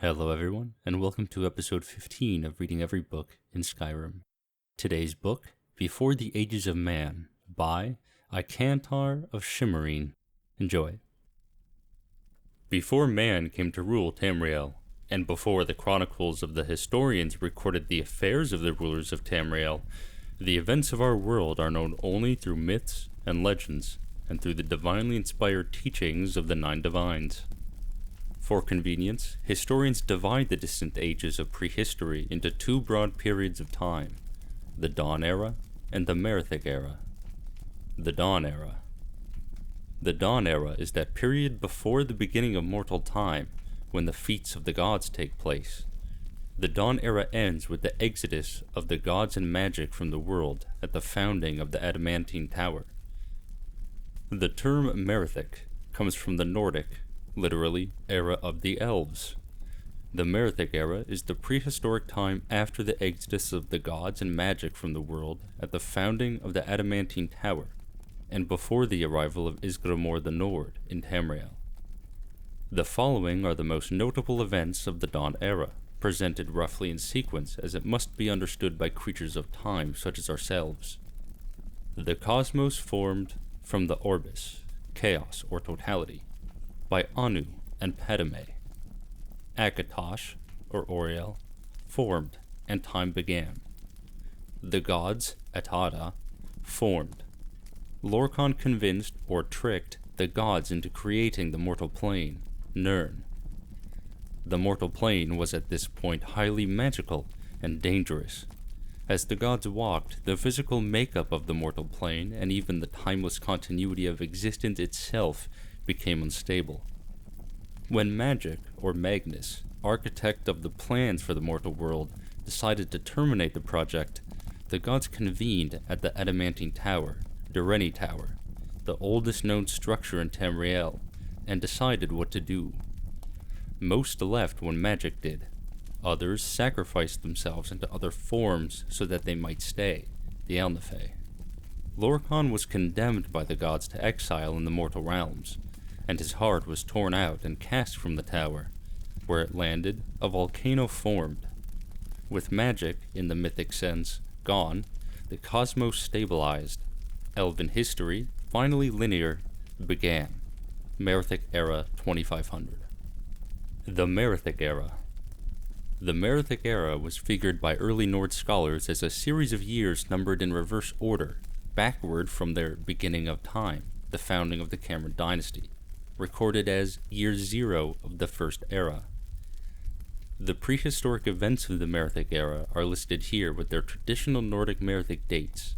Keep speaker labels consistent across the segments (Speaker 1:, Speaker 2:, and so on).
Speaker 1: Hello everyone, and welcome to episode 15 of Reading Every Book in Skyrim. Today's book, Before the Ages of Man, by Icantar of Shimmerine. Enjoy. Before man came to rule Tamriel, and before the chronicles of the historians recorded the affairs of the rulers of Tamriel, the events of our world are known only through myths and legends, and through the divinely inspired teachings of the Nine Divines. For convenience, historians divide the distant ages of prehistory into two broad periods of time, the Dawn Era and the Merithic Era. The Dawn Era. The Dawn Era is that period before the beginning of mortal time, when the feats of the gods take place. The Dawn Era ends with the exodus of the gods and magic from the world at the founding of the Adamantine Tower. The term Merithic comes from the Nordic, literally, era of the elves. The Merithic Era is the prehistoric time after the exodus of the gods and magic from the world at the founding of the Adamantine Tower, and before the arrival of Isgramor the Nord in Tamriel. The following are the most notable events of the Dawn Era, presented roughly in sequence as it must be understood by creatures of time such as ourselves. The cosmos formed from the Orbis, chaos or totality, by Anu and Padme. Akatosh, or Oriel, formed, and time began. The gods, Atada, formed. Lorkhan convinced, or tricked, the gods into creating the mortal plane, Nirn. The mortal plane was at this point highly magical and dangerous. As the gods walked, the physical makeup of the mortal plane, and even the timeless continuity of existence itself, became unstable. When Magic, or Magnus, architect of the plans for the mortal world, decided to terminate the project, the gods convened at the Adamantine Tower, Dureni Tower, the oldest known structure in Tamriel, and decided what to do. Most left when Magic did. Others sacrificed themselves into other forms so that they might stay, the Elnifei. Lorkhan was condemned by the gods to exile in the mortal realms, and his heart was torn out and cast from the tower. Where it landed, a volcano formed. With magic, in the mythic sense, gone, the cosmos stabilized. Elven history, finally linear, began. Merithic Era 2500. The Merithic Era. The Merithic Era was figured by early Nord scholars as a series of years numbered in reverse order, backward from their beginning of time, the founding of the Cameron dynasty, recorded as year zero of the First Era. The prehistoric events of the Merithic Era are listed here with their traditional Nordic Merithic dates.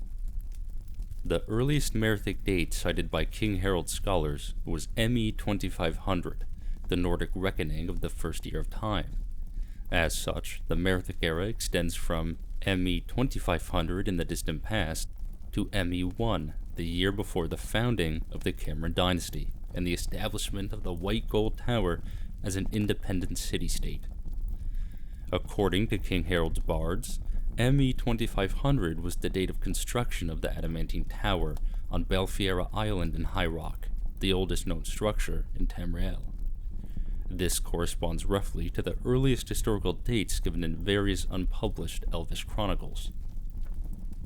Speaker 1: The earliest Merithic date cited by King Harold scholars was ME 2500, the Nordic reckoning of the first year of time. As such, the Merithic Era extends from ME 2500 in the distant past to ME 1, the year before the founding of the Cameron dynasty and the establishment of the White Gold Tower as an independent city-state. According to King Harold's bards, ME 2500 was the date of construction of the Adamantine Tower on Belfiera Island in High Rock, the oldest known structure in Tamriel. This corresponds roughly to the earliest historical dates given in various unpublished Elvish chronicles.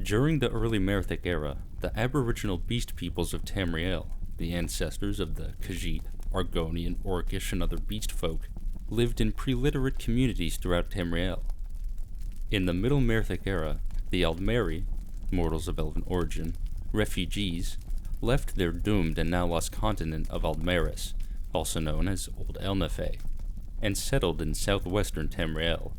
Speaker 1: During the early Merithic Era, the aboriginal beast peoples of Tamriel, the ancestors of the Khajiit, Argonian, Orcish, and other beast folk, lived in pre-literate communities throughout Tamriel. In the Middle Merithic Era, the Aldmeri, mortals of elven origin, refugees, left their doomed and now lost continent of Aldmeris, also known as Old Elnifei, and settled in southwestern Tamriel.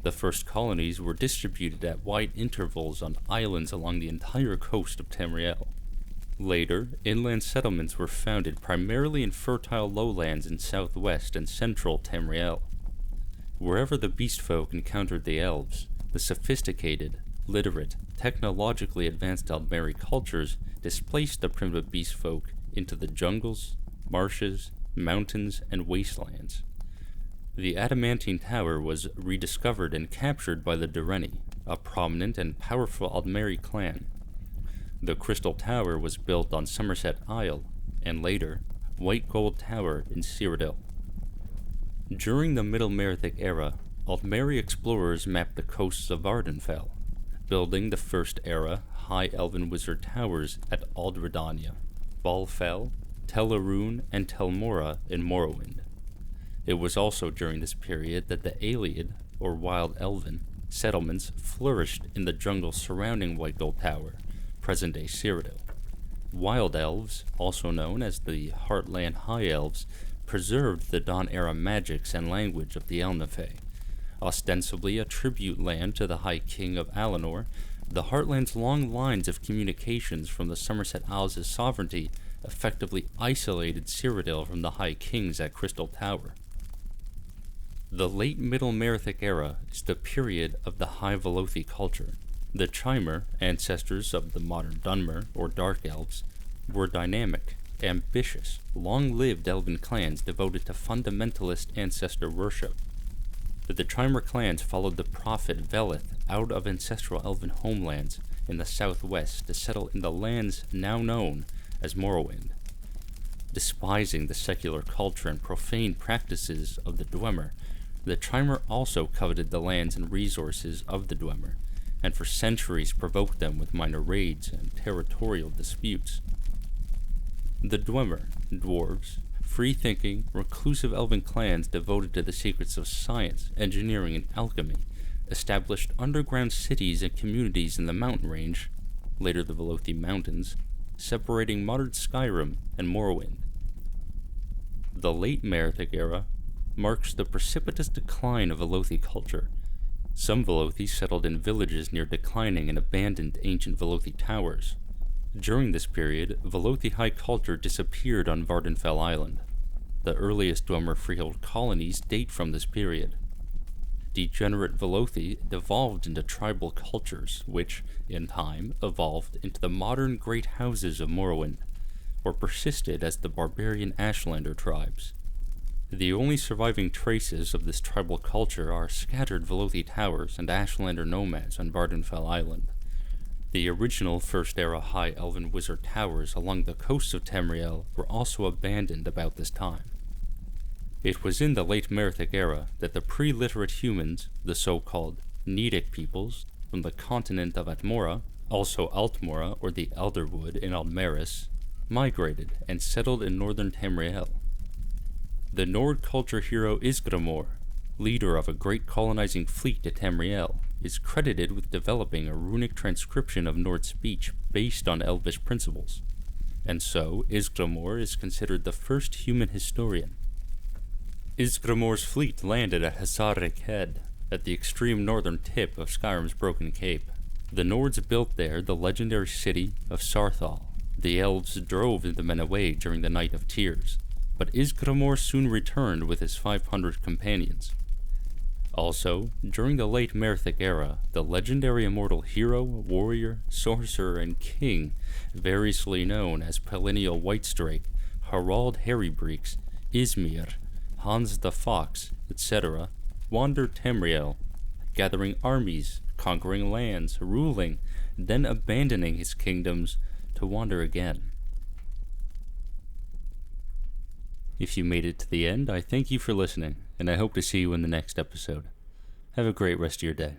Speaker 1: The first colonies were distributed at wide intervals on islands along the entire coast of Tamriel. Later, inland settlements were founded primarily in fertile lowlands in southwest and central Tamriel. Wherever the beast folk encountered the elves, the sophisticated, literate, technologically advanced Aldmeri cultures displaced the primitive beast folk into the jungles, marshes, mountains, and wastelands. The Adamantine Tower was rediscovered and captured by the Dureni, a prominent and powerful Aldmeri clan. The Crystal Tower was built on Somerset Isle, and later, White Gold Tower in Cyrodiil. During the Middle Merithic era, Altmeri explorers mapped the coasts of Ardenfell, building the First Era High Elven Wizard Towers at Aldredania, Balfell, Tel Aruun, and Tel Mora in Morrowind. It was also during this period that the Ayleid, or Wild Elven, settlements flourished in the jungle surrounding White Gold Tower, present-day Cyrodiil. Wild Elves, also known as the Heartland High Elves, preserved the Dawn-era magics and language of the Elnafey. Ostensibly a tribute land to the High King of Alinor, the Heartland's long lines of communications from the Somerset Isles' sovereignty effectively isolated Cyrodiil from the High Kings at Crystal Tower. The late Middle Merithic era is the period of the High Velothi culture. The Chimer, ancestors of the modern Dunmer, or Dark Elves, were dynamic, ambitious, long-lived elven clans devoted to fundamentalist ancestor worship. The Chimer clans followed the prophet Velith out of ancestral elven homelands in the southwest to settle in the lands now known as Morrowind. Despising the secular culture and profane practices of the Dwemer, the Chimer also coveted the lands and resources of the Dwemer, and for centuries provoked them with minor raids and territorial disputes. The Dwemer, dwarves, free-thinking, reclusive elven clans devoted to the secrets of science, engineering, and alchemy, established underground cities and communities in the mountain range, later the Velothi Mountains, separating modern Skyrim and Morrowind. The late Merithic era marks the precipitous decline of Velothi culture. Some Velothi settled in villages near declining and abandoned ancient Velothi towers. During this period, Velothi high culture disappeared on Vardenfell Island. The earliest Dwemer freehold colonies date from this period. Degenerate Velothi devolved into tribal cultures, which, in time, evolved into the modern Great Houses of Morrowind, or persisted as the barbarian Ashlander tribes. The only surviving traces of this tribal culture are scattered Velothi towers and Ashlander nomads on Vardenfell Island. The original First-era High Elven Wizard towers along the coasts of Tamriel were also abandoned about this time. It was in the late Merithic era that the pre-literate humans, the so-called Nedic peoples, from the continent of Atmora, also Altmora or the Elderwood in Aldmeris, migrated and settled in northern Tamriel. The Nord culture hero Isgramor, leader of a great colonizing fleet to Tamriel, is credited with developing a runic transcription of Nord speech based on Elvish principles, and so Isgramor is considered the first human historian. Isgramor's fleet landed at Hasarik Head, at the extreme northern tip of Skyrim's Broken Cape. The Nords built there the legendary city of Sarthal. The elves drove the men away during the Night of Tears, but Isgramor soon returned with his 500 companions. Also, during the late Merithic era, the legendary immortal hero, warrior, sorcerer, and king, variously known as Perennial Whitestrake, Harald Harrybreeks, Ismir, Hans the Fox, etc., wandered Tamriel, gathering armies, conquering lands, ruling, then abandoning his kingdoms to wander again. If you made it to the end, I thank you for listening, and I hope to see you in the next episode. Have a great rest of your day.